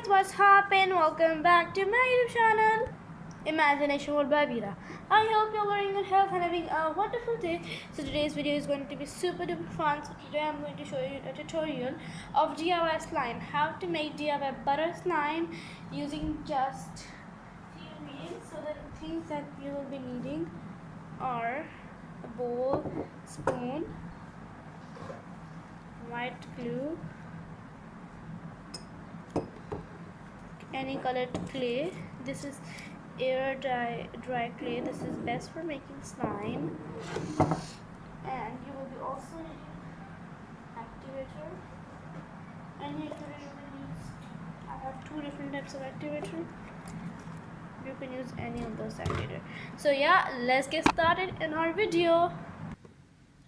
guys, what's happened? Welcome back to my YouTube channel, Imagination World by Veera. I hope you're wearing good health and having a wonderful day. So today's video is going to be super duper fun. So today I'm going to show you a tutorial of DIY slime. How to make DIY butter slime using just few ingredients. So the things that you will be needing are a bowl, spoon, white glue, any colored clay. This is air dry clay. This is best for making slime. And you will be also needing activator. Any activator you can use. I have two different types of activator. You can use any of those activator. So yeah, let's get started in our video.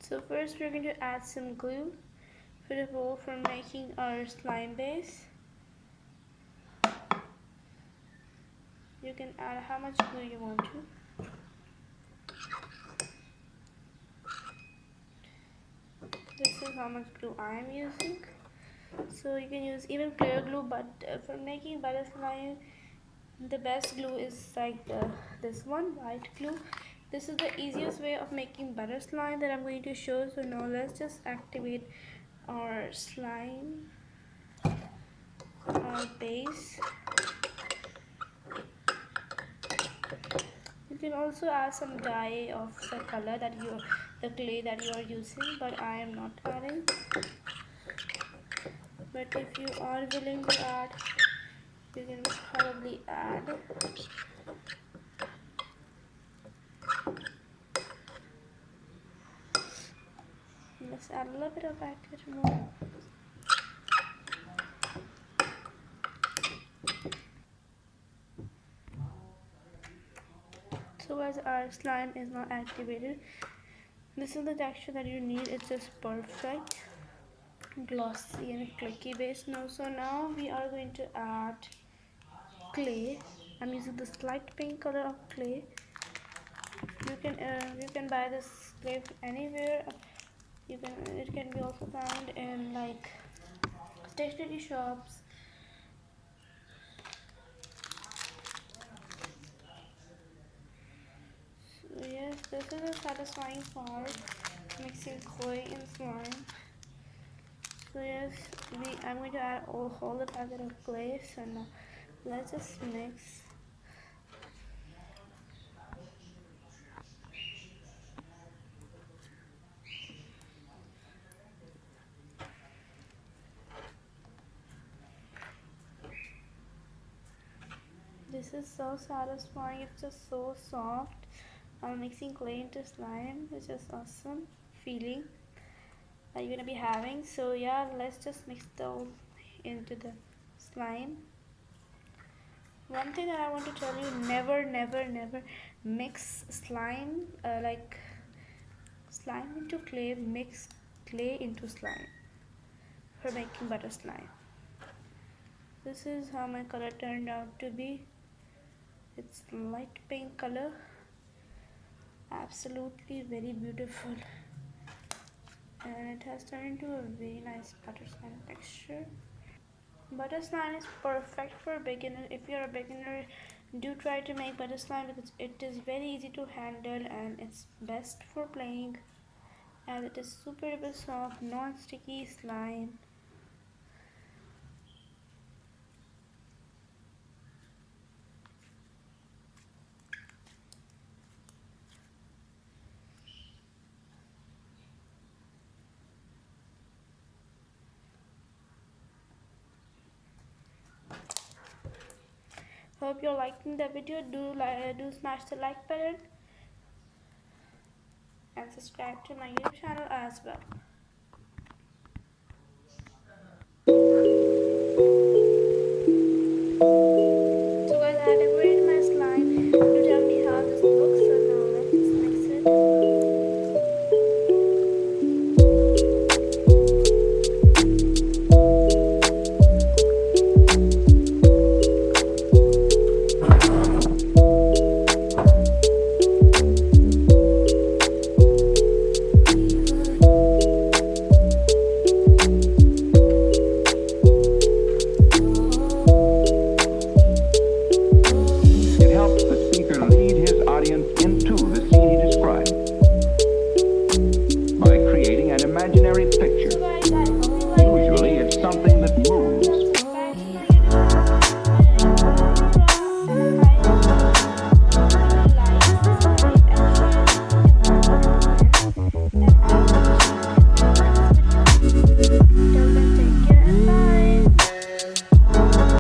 So first we're going to add some glue for the bowl for making our slime base. You can add how much glue you want to. This is how much glue I am using. So you can use even clear glue, but for making butter slime, the best glue is like this one, white glue. This is the easiest way of making butter slime that I'm going to show. So now let's just activate our slime, our base. You can also add some dye of the color that the clay that you are using, but I am not adding. But if you are willing to add, you can probably add. Let's add a little bit of activator more. So as our slime is now activated, this is the texture that you need. It's just perfect, glossy and clicky base. So now we are going to add clay. I'm using this light pink color of clay. You can buy this clay anywhere. It can be also found in like stationery shops. So yes, this is a satisfying part, mixing clay and slime. So yes, I'm going to add a whole packet of clay. So now let's just mix. This is so satisfying. It's just so soft. I'm mixing clay into slime, which is awesome feeling that you're gonna be having. So yeah, let's just mix it all into the slime. One thing that I want to tell you, never mix slime like slime into clay. Mix clay into slime for making butter slime. This is how my color turned out to be. It's light pink color, absolutely very beautiful, and it has turned into a very nice butter slime texture. Butter slime is perfect for beginner. If you're a beginner, do try to make butter slime because it is very easy to handle and it's best for playing, and it is super soft, non-sticky slime. Hope you're liking the video. Do smash the like button and subscribe to my YouTube channel as well.